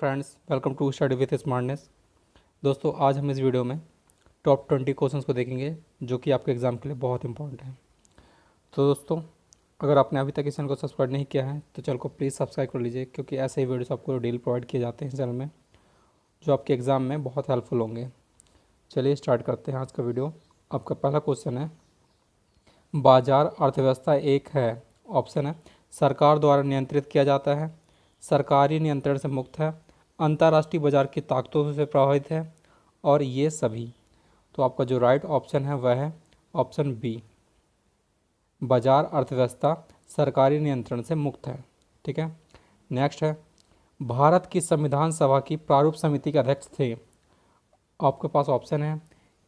Friends, welcome to study with smartness. दोस्तों, आज हम इस वीडियो में टॉप 20 क्वेश्चंस को देखेंगे जो कि आपके एग्ज़ाम के लिए बहुत इंपॉर्टेंट है। तो दोस्तों, अगर आपने अभी तक इस चैनल को सब्सक्राइब नहीं किया है तो चैनल को प्लीज़ सब्सक्राइब कर लीजिए, क्योंकि ऐसे ही वीडियोस आपको डेली प्रोवाइड किए जाते हैं इस चैनल में जो आपके एग्ज़ाम में बहुत हेल्पफुल होंगे। चलिए स्टार्ट करते हैं आज का वीडियो। आपका पहला क्वेश्चन है, बाजार अर्थव्यवस्था एक है। ऑप्शन है सरकार द्वारा नियंत्रित किया जाता है, सरकारी नियंत्रण से मुक्त है, अंतर्राष्ट्रीय बाजार की ताकतों से प्रभावित है, और ये सभी। तो आपका जो राइट ऑप्शन है वह है ऑप्शन बी, बाजार अर्थव्यवस्था सरकारी नियंत्रण से मुक्त है। ठीक है। नेक्स्ट है, भारत की संविधान सभा की प्रारूप समिति के अध्यक्ष थे। आपके पास ऑप्शन है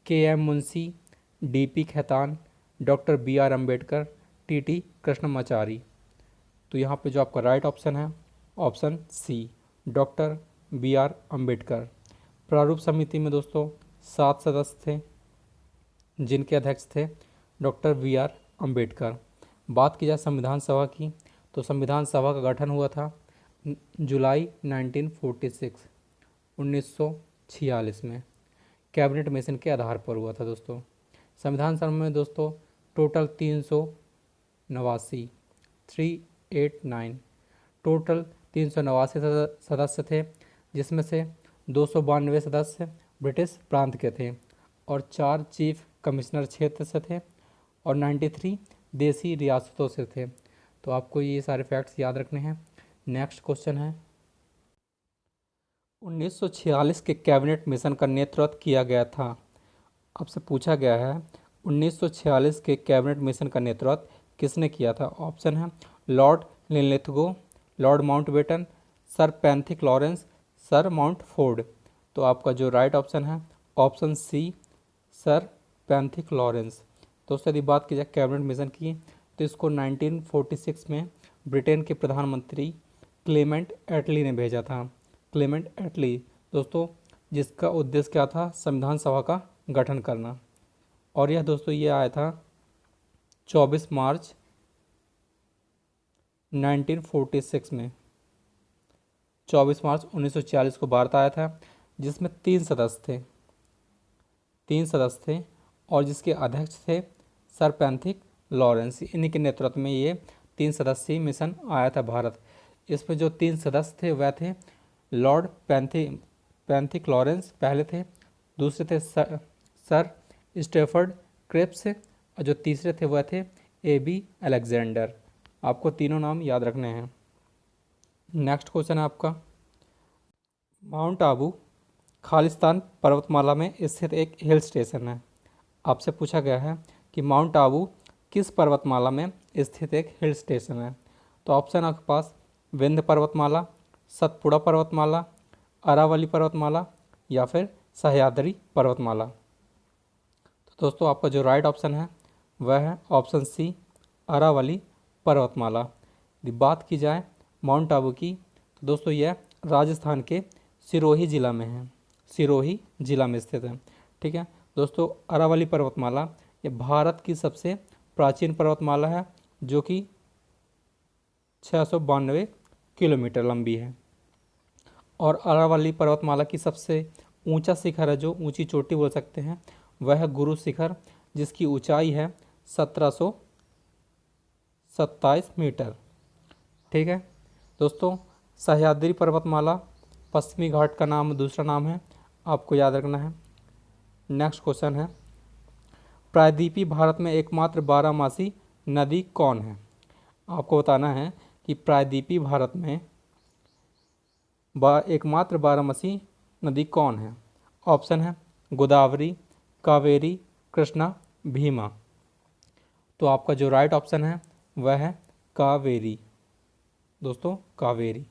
K M Munshi, D P Khaitan, doctor B R Ambedkar, T T Krishnamachari. तो यहाँ पे जो आपका राइट ऑप्शन है option C, doctor B R Ambedkar. प्रारूप समिति में दोस्तों 7 सदस्य थे जिनके अध्यक्ष थे डॉक्टर बी आर अम्बेडकर। बात की जाए संविधान सभा की, तो संविधान सभा का गठन हुआ था जुलाई 1946 में। कैबिनेट मिशन के आधार पर हुआ था दोस्तों। संविधान सभा में दोस्तों टोटल 389 टोटल 389 सदस्य थे, जिसमें से 292 सदस्य ब्रिटिश प्रांत के थे और 4 चीफ कमिश्नर क्षेत्र से थे और 93 देसी रियासतों से थे। तो आपको ये सारे फैक्ट्स याद रखने हैं। नेक्स्ट क्वेश्चन है, 1946 के कैबिनेट मिशन का नेतृत्व किया गया था। आपसे पूछा गया है 1946 के कैबिनेट मिशन का नेतृत्व किसने किया था। ऑप्शन है Lord Linlithgow, Lord Mountbatten, Sir Pethick Lawrence, Sir Mountford. तो आपका जो राइट ऑप्शन है option C, Sir Pethick Lawrence. दोस्तों, यदि बात की जाए कैबिनेट मिशन की, तो इसको 1946 में ब्रिटेन के प्रधानमंत्री क्लेमेंट एटली ने भेजा था। क्लेमेंट एटली दोस्तों, जिसका उद्देश्य क्या था, संविधान सभा का गठन करना। और यह दोस्तों ये आया था 24 मार्च 1946 में। 24 मार्च 1946 को भारत आया था, जिसमें 3 सदस्य थे और जिसके अध्यक्ष थे सर पैंथिक लॉरेंस। इन्हीं के नेतृत्व में ये 3 सदस्यीय मिशन आया था भारत। इसमें जो 3 सदस्य थे वह थे लॉर्ड पैंथिक लॉरेंस पहले थे, दूसरे थे सर स्टेफर्ड क्रिप्स, और जो तीसरे थे वह थे ए बी अलेक्जेंडर। आपको तीनों नाम याद रखने हैं। नेक्स्ट क्वेश्चन है आपका, माउंट आबू खालिस्तान पर्वतमाला में स्थित एक हिल स्टेशन है। आपसे पूछा गया है कि माउंट आबू किस पर्वतमाला में स्थित एक हिल स्टेशन है। तो ऑप्शन आपके पास विंध्य पर्वतमाला, सतपुड़ा पर्वतमाला, अरावली पर्वतमाला या फिर सह्याद्री पर्वतमाला। तो दोस्तों, आपका जो राइट ऑप्शन है वह है ऑप्शन सी, अरावली पर्वतमाला। यदि बात की जाए माउंट आबू की, तो दोस्तों यह राजस्थान के सिरोही जिला में है, सिरोही जिला में स्थित है। ठीक है दोस्तों, अरावली पर्वतमाला ये भारत की सबसे प्राचीन पर्वतमाला है, जो कि 692 किलोमीटर लंबी है। और अरावली पर्वतमाला की सबसे ऊंचा शिखर है, जो ऊंची चोटी बोल सकते हैं, वह है गुरु शिखर, जिसकी ऊंचाई है 1727 मीटर। ठीक है दोस्तों, सह्याद्री पर्वतमाला पश्चिमी घाट का दूसरा नाम है, आपको याद रखना है। नेक्स्ट क्वेश्चन है, प्रायद्वीपीय भारत में एकमात्र बारहमासी नदी कौन है। आपको बताना है कि प्रायद्वीपीय भारत में एकमात्र बारहमासी नदी कौन है। ऑप्शन है गोदावरी, कावेरी, कृष्णा, भीमा। तो आपका जो राइट ऑप्शन है वह है कावेरी। दोस्तों, कावेरी।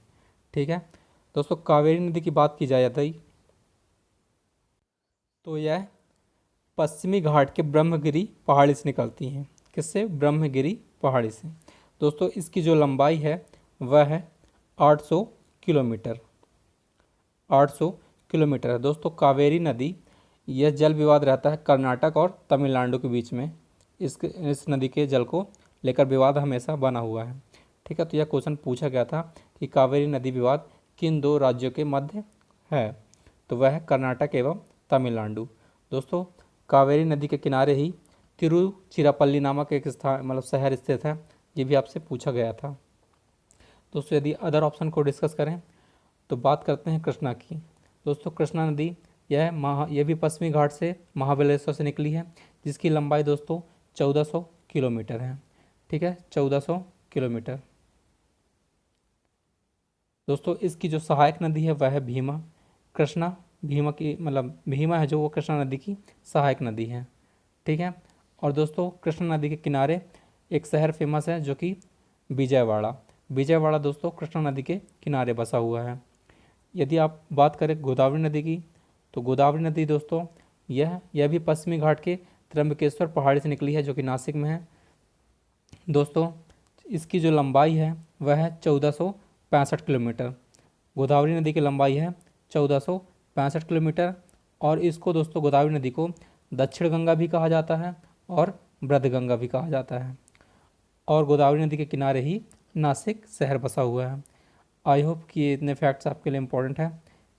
ठीक है दोस्तों, कावेरी नदी की बात की जाए तो यह पश्चिमी घाट के ब्रह्मगिरी पहाड़ी से निकलती हैं। किससे? ब्रह्मगिरी पहाड़ी से। दोस्तों, इसकी जो लंबाई है वह है 800 किलोमीटर। 800 किलोमीटर है। दोस्तों, कावेरी नदी, यह जल विवाद रहता है कर्नाटक और तमिलनाडु के बीच में। इस नदी के जल को लेकर विवाद हमेशा बना हुआ है। ठीक है, तो यह क्वेश्चन पूछा गया था कि कावेरी नदी विवाद किन दो राज्यों के मध्य है? तो वह है कर्नाटक एवं तमिलनाडु। दोस्तों कावेरी नदी के किनारे ही तिरुचिरापल्ली नामक एक स्थान मतलब शहर स्थित है। ये भी आपसे पूछा गया था। दोस्तों यदि अदर ऑप्शन को डिस्कस करें तो बात करते हैं कृष्णा की। दोस्तों कृष्णा नदी यह भी पश्चिमी घाट से महाबलेश्वर से निकली है, जिसकी लंबाई दोस्तों 1400 किलोमीटर है। ठीक है, 1400 किलोमीटर। दोस्तों इसकी जो सहायक नदी है वह है भीमा। कृष्णा भीमा की मतलब भीमा है जो वो कृष्णा नदी की सहायक नदी है। ठीक है, और दोस्तों कृष्णा नदी के किनारे एक शहर फेमस है जो कि विजयवाड़ा। विजयवाड़ा दोस्तों कृष्णा नदी के किनारे बसा हुआ है। यदि आप बात करें गोदावरी नदी की, तो गोदावरी नदी दोस्तों यह भी पश्चिमी घाट के त्र्यंबकेश्वर पहाड़ी से निकली है जो कि नासिक में है। दोस्तों इसकी जो लंबाई है वह है 1465 किलोमीटर। गोदावरी नदी की लंबाई है 1465 किलोमीटर। और इसको दोस्तों गोदावरी नदी को दक्षिण गंगा भी कहा जाता है और वृद्धगंगा भी कहा जाता है। और गोदावरी नदी के किनारे ही नासिक शहर बसा हुआ है। आई होप कि ये इतने फैक्ट्स आपके लिए इम्पोर्टेंट है।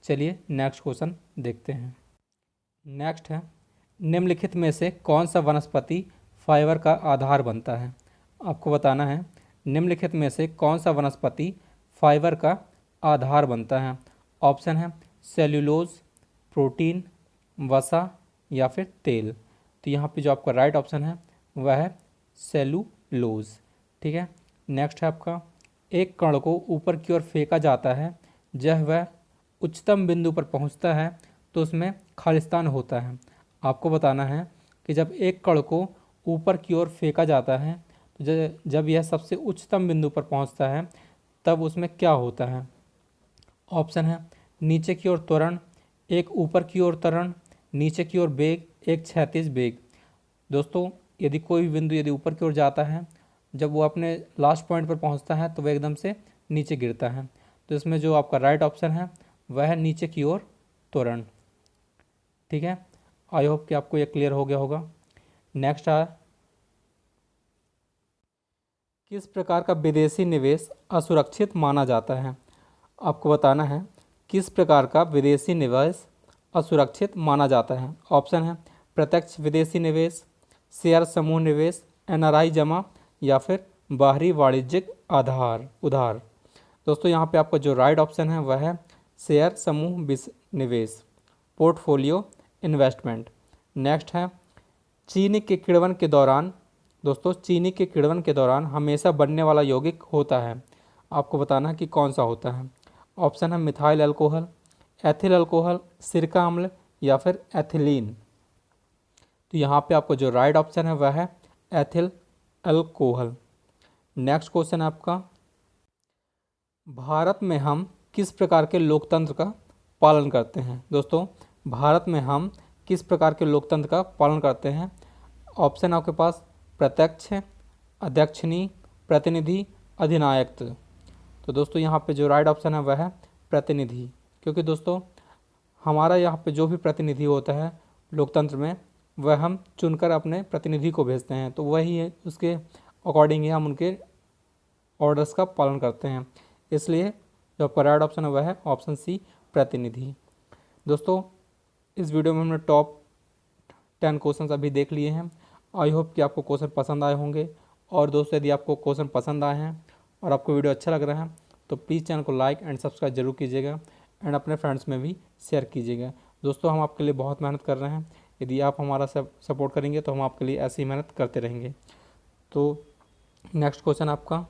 चलिए नेक्स्ट क्वेश्चन देखते हैं। नेक्स्ट है, निम्नलिखित में से कौन सा वनस्पति फाइबर का आधार बनता है? आपको बताना है निम्नलिखित में से कौन सा वनस्पति फाइबर का आधार बनता है। ऑप्शन है सेल्यूलोज, प्रोटीन, वसा या फिर तेल। तो यहाँ पे जो आपका राइट ऑप्शन है वह है सेल्यूलोज। ठीक है, नेक्स्ट है आपका, एक कण को ऊपर की ओर फेंका जाता है, जब वह उच्चतम बिंदु पर पहुंचता है तो उसमें खालिस्तान होता है। आपको बताना है कि जब एक कण को ऊपर की ओर फेंका जाता है तो जब यह सबसे उच्चतम बिंदु पर पहुंचता है तब उसमें क्या होता है। ऑप्शन है नीचे की ओर त्वरण, एक ऊपर की ओर त्वरण, नीचे की ओर वेग, एक क्षैतिज वेग। दोस्तों यदि कोई भी बिंदु यदि ऊपर की ओर जाता है, जब वो अपने लास्ट पॉइंट पर पहुंचता है तो वह एकदम से नीचे गिरता है। तो इसमें जो आपका राइट ऑप्शन है वह है नीचे की ओर त्वरण। ठीक है, आई होप कि आपको ये क्लियर हो गया होगा। नेक्स्ट है, किस प्रकार का विदेशी निवेश असुरक्षित माना जाता है? आपको बताना है किस प्रकार का विदेशी निवेश असुरक्षित माना जाता है। ऑप्शन है प्रत्यक्ष विदेशी निवेश, शेयर समूह निवेश, एनआरआई जमा या फिर बाहरी वाणिज्यिक उधार। दोस्तों यहाँ पे आपका जो राइट ऑप्शन है वह है शेयर समूह निवेश, पोर्टफोलियो इन्वेस्टमेंट। नेक्स्ट है, चीनी के किण्वन के दौरान दोस्तों चीनी के किण्वन के दौरान हमेशा बनने वाला यौगिक होता है। आपको बताना है कि कौन सा होता है। ऑप्शन है मिथाइल अल्कोहल, एथिल अल्कोहल, सिरका अम्ल या फिर एथिलीन। तो यहाँ पे आपको जो राइट ऑप्शन है वह है एथिल अल्कोहल। नेक्स्ट क्वेश्चन है आपका, भारत में हम किस प्रकार के लोकतंत्र का पालन करते हैं? दोस्तों भारत में हम किस प्रकार के लोकतंत्र का पालन करते हैं? ऑप्शन आपके पास प्रत्यक्ष, अध्यक्षीय, प्रतिनिधि, अधिनायकत्व। तो दोस्तों यहाँ पे जो राइट ऑप्शन है वह है प्रतिनिधि, क्योंकि दोस्तों हमारा यहाँ पे जो भी प्रतिनिधि होता है लोकतंत्र में वह हम चुनकर अपने प्रतिनिधि को भेजते हैं, तो वही है उसके अकॉर्डिंग ही हम उनके ऑर्डर्स का पालन करते हैं। इसलिए जो आपका राइट ऑप्शन है वह है ऑप्शन सी प्रतिनिधि। दोस्तों इस वीडियो में हमने टॉप 10 क्वेश्चन अभी देख लिए हैं। आई होप कि आपको क्वेश्चन पसंद आए होंगे। और दोस्तों यदि आपको क्वेश्चन पसंद आए हैं और आपको वीडियो अच्छा लग रहा है तो प्लीज़ चैनल को लाइक एंड सब्सक्राइब जरूर कीजिएगा एंड अपने फ्रेंड्स में भी शेयर कीजिएगा। दोस्तों हम आपके लिए बहुत मेहनत कर रहे हैं, यदि आप हमारा सपोर्ट करेंगे तो हम आपके लिए ऐसी मेहनत करते रहेंगे। तो नेक्स्ट क्वेश्चन आपका,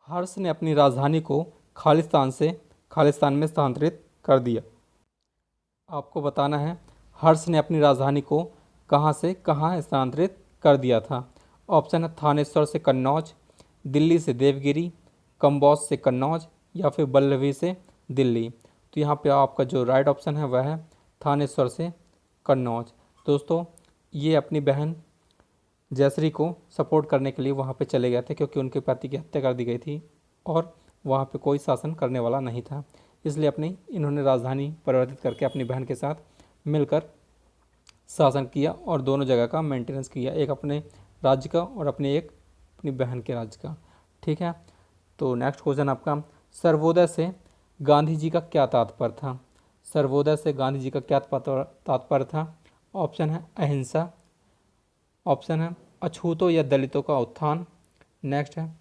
हर्ष ने अपनी राजधानी को खालिस्तान में स्थानांतरित कर दिया। आपको बताना है हर्ष ने अपनी राजधानी को कहाँ से कहाँ स्थानांतरित कर दिया था। ऑप्शन है थानेश्वर से कन्नौज, दिल्ली से देवगिरी, कंबोज से कन्नौज या फिर बल्लभी से दिल्ली। तो यहाँ पे आपका जो राइट ऑप्शन है वह है थानेश्वर से कन्नौज। दोस्तों ये अपनी बहन जयश्री को सपोर्ट करने के लिए वहाँ पे चले गए थे, क्योंकि उनके पति की हत्या कर दी गई थी और वहाँ पे कोई शासन करने वाला नहीं था। इसलिए इन्होंने राजधानी परिवर्तित करके अपनी बहन के साथ मिलकर शासन किया और दोनों जगह का मेंटेनेंस किया, एक अपने राज्य का और अपनी बहन के राज्य का। ठीक है, तो नेक्स्ट क्वेश्चन आपका, सर्वोदय से गांधी जी का क्या तात्पर्य था? सर्वोदय से गांधी जी का क्या तात्पर्य था? ऑप्शन है अहिंसा, ऑप्शन है अछूतों या दलितों का उत्थान, नेक्स्ट है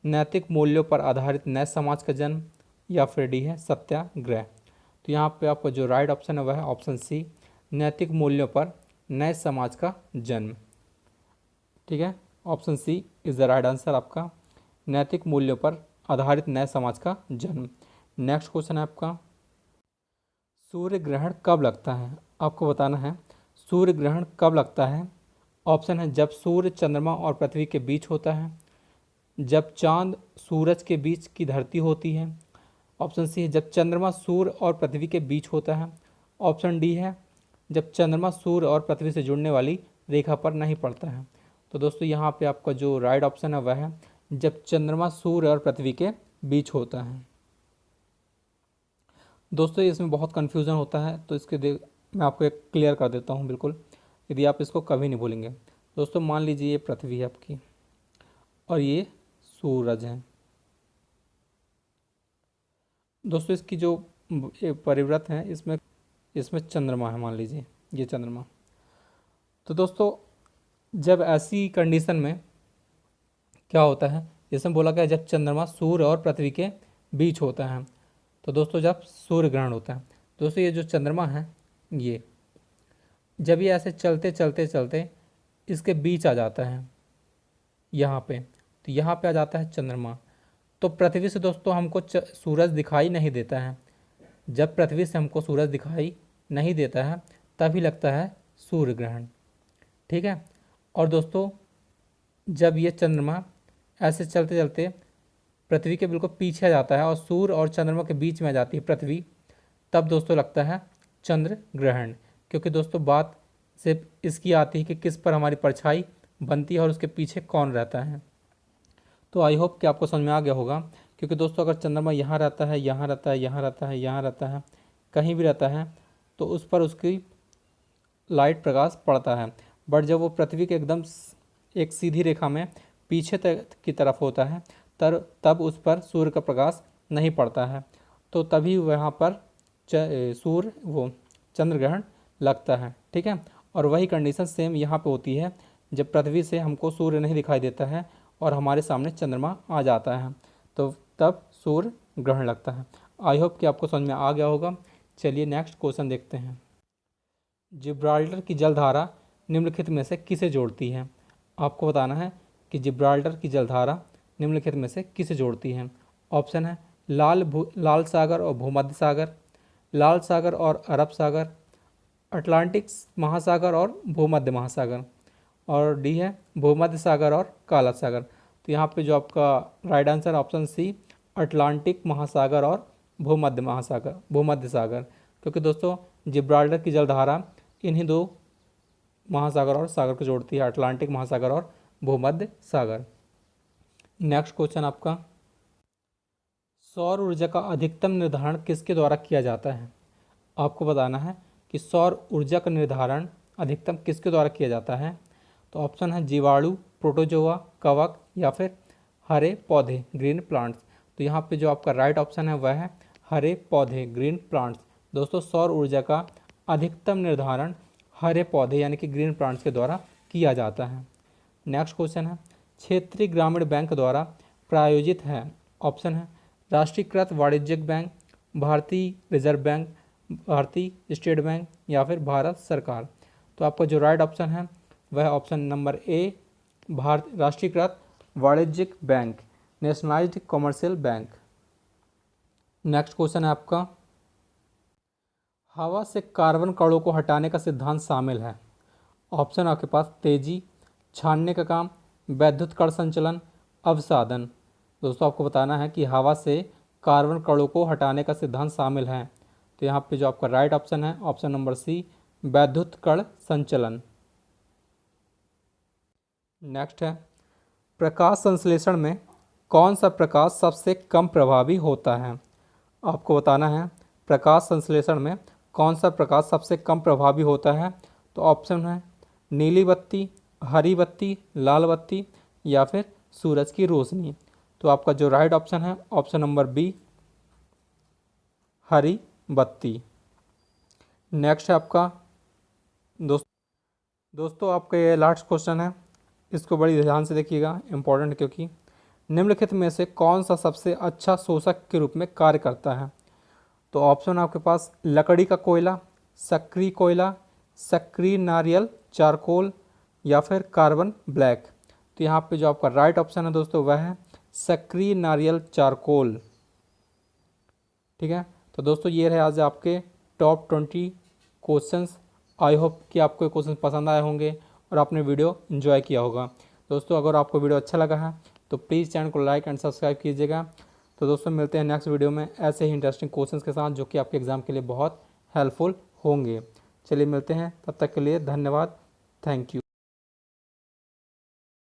नैतिक मूल्यों पर आधारित नए समाज का जन्म, या फिर डी है सत्याग्रह। तो यहाँ पे आपका जो राइट ऑप्शन है वह है ऑप्शन सी, नैतिक मूल्यों पर नए समाज का जन्म। ठीक है, option C is the right answer आपका, नैतिक मूल्यों पर आधारित नए समाज का जन्म। नेक्स्ट क्वेश्चन है आपका, सूर्य ग्रहण कब लगता है? आपको बताना है सूर्य ग्रहण कब लगता है। ऑप्शन है जब सूर्य चंद्रमा और पृथ्वी के बीच होता है, जब चांद सूरज के बीच की धरती होती है, ऑप्शन सी है जब चंद्रमा सूर्य और पृथ्वी के बीच होता है, ऑप्शन डी है जब चंद्रमा सूर्य और पृथ्वी से जुड़ने वाली रेखा पर नहीं पड़ता है। तो दोस्तों यहाँ पे आपका जो राइट ऑप्शन है वह है जब चंद्रमा सूर्य और पृथ्वी के बीच होता है। दोस्तों इसमें बहुत कन्फ्यूज़न होता है, तो मैं आपको एक क्लियर कर देता हूँ बिल्कुल, यदि आप इसको कभी नहीं भूलेंगे। दोस्तों मान लीजिए ये पृथ्वी है आपकी और ये सूरज है। दोस्तों इसकी जो परिव्रत है इसमें चंद्रमा है, मान लीजिए ये चंद्रमा। तो दोस्तों जब ऐसी कंडीशन में क्या होता है, इसमें बोला गया जब चंद्रमा सूर्य और पृथ्वी के बीच होता है, तो दोस्तों जब सूर्य ग्रहण होता है। दोस्तों ये जो चंद्रमा है ये जब ये ऐसे चलते चलते चलते इसके बीच आ जाता है यहाँ पे, तो यहाँ पे आ जाता है चंद्रमा। तो पृथ्वी से दोस्तों हमको सूरज दिखाई नहीं देता है। जब पृथ्वी से हमको सूरज दिखाई नहीं देता है तभी लगता है सूर्य ग्रहण। ठीक है, और दोस्तों जब ये चंद्रमा ऐसे चलते चलते पृथ्वी के बिल्कुल पीछे आ जाता है और सूर्य और चंद्रमा के बीच में आ जाती है पृथ्वी, तब दोस्तों लगता है चंद्र ग्रहण। क्योंकि दोस्तों बात सिर्फ इसकी आती है कि किस पर हमारी परछाई बनती है और उसके पीछे कौन रहता है। तो आई होप कि आपको समझ में आ गया होगा। क्योंकि दोस्तों अगर चंद्रमा यहाँ रहता है, यहाँ रहता है, यहाँ रहता है, यहाँ रहता है, कहीं भी रहता है, तो उस पर उसकी लाइट प्रकाश पड़ता है। बट जब वो पृथ्वी के एकदम एक सीधी रेखा में पीछे तक की तरफ होता है तब उस पर सूर्य का प्रकाश नहीं पड़ता है, तो तभी वहाँ पर चंद्र ग्रहण लगता है। ठीक है, और वही कंडीशन सेम यहाँ पे होती है जब पृथ्वी से हमको सूर्य नहीं दिखाई देता है और हमारे सामने चंद्रमा आ जाता है, तो तब सूर्य ग्रहण लगता है। आई होप कि आपको समझ में आ गया होगा। चलिए नेक्स्ट क्वेश्चन देखते हैं। जिब्राल्टर की जलधारा निम्नलिखित में से किसे जोड़ती है? आपको बताना है कि जिब्राल्टर की जलधारा निम्नलिखित में से किसे जोड़ती है। ऑप्शन है लाल सागर और भूमध्य सागर, लाल सागर और अरब सागर, अटलांटिक महासागर और भूमध्य महासागर, और डी है भूमध्य सागर और काला सागर। तो यहाँ पे जो आपका right answer option C, Atlantic महासागर और भूमध्य सागर। क्योंकि दोस्तों जिब्राल्टर की जलधारा इन्हीं दो महासागर और सागर को जोड़ती है, अटलांटिक महासागर और भूमध्य सागर। नेक्स्ट क्वेश्चन आपका, सौर ऊर्जा का अधिकतम निर्धारण किसके द्वारा किया जाता है? आपको बताना है कि सौर ऊर्जा का निर्धारण अधिकतम किसके द्वारा किया जाता है। तो ऑप्शन है जीवाणु, प्रोटोजोआ, कवक, या फिर हरे पौधे, ग्रीन प्लांट्स। तो यहाँ पे जो आपका राइट ऑप्शन है वह है हरे पौधे, ग्रीन प्लांट्स। दोस्तों सौर ऊर्जा का अधिकतम निर्धारण हरे पौधे यानी कि ग्रीन प्लांट्स के द्वारा किया जाता है। नेक्स्ट क्वेश्चन है, क्षेत्रीय ग्रामीण बैंक द्वारा प्रायोजित है। ऑप्शन है राष्ट्रीयकृत वाणिज्यिक बैंक, भारतीय रिजर्व बैंक, भारतीय स्टेट बैंक, या फिर भारत सरकार। तो आपका जो राइट ऑप्शन है वह ऑप्शन नंबर ए, राष्ट्रीयकृत वाणिज्यिक bank, nationalised commercial bank. Next question है आपका, हवा से कार्बन कणों को हटाने का सिद्धांत शामिल है। ऑप्शन आपके पास तेजी, छानने का काम, वैद्युत कण संचलन, अवसादन। दोस्तों आपको बताना है कि हवा से कार्बन कणों को हटाने का सिद्धांत शामिल है। तो यहाँ पे जो आपका राइट ऑप्शन है ऑप्शन नंबर सी, वैद्युत कण संचलन। नेक्स्ट है, प्रकाश संश्लेषण में कौन सा प्रकाश सबसे कम प्रभावी होता है? आपको बताना है प्रकाश संश्लेषण में कौन सा प्रकाश सबसे कम प्रभावी होता है। तो ऑप्शन है नीली बत्ती, हरी बत्ती, लाल बत्ती, या फिर सूरज की रोशनी। तो आपका जो राइट ऑप्शन है ऑप्शन नंबर बी, हरी बत्ती। नेक्स्ट है आपका दोस्तों आपका ये लास्ट क्वेश्चन है, इसको बड़ी ध्यान से देखिएगा, इम्पोर्टेंट, क्योंकि निम्नलिखित में से कौन सा सबसे अच्छा शोषक के रूप में कार्य करता है। तो ऑप्शन आपके पास लकड़ी का कोयला, सक्रिय कोयला, सक्रिय नारियल चारकोल, या फिर कार्बन ब्लैक। तो यहाँ पे जो आपका राइट ऑप्शन है दोस्तों वह है सक्रिय नारियल चारकोल। ठीक है, तो दोस्तों ये रहे आज आपके टॉप 20 क्वेश्चंस। आई होप कि आपको ये क्वेश्चन पसंद आए होंगे और आपने वीडियो एंजॉय किया होगा। दोस्तों अगर आपको वीडियो अच्छा लगा है तो प्लीज़ चैनल को लाइक एंड सब्सक्राइब कीजिएगा। तो दोस्तों मिलते हैं नेक्स्ट वीडियो में ऐसे ही इंटरेस्टिंग क्वेश्चंस के साथ जो कि आपके एग्ज़ाम के लिए बहुत हेल्पफुल होंगे। चलिए मिलते हैं, तब तक के लिए धन्यवाद, थैंक यू।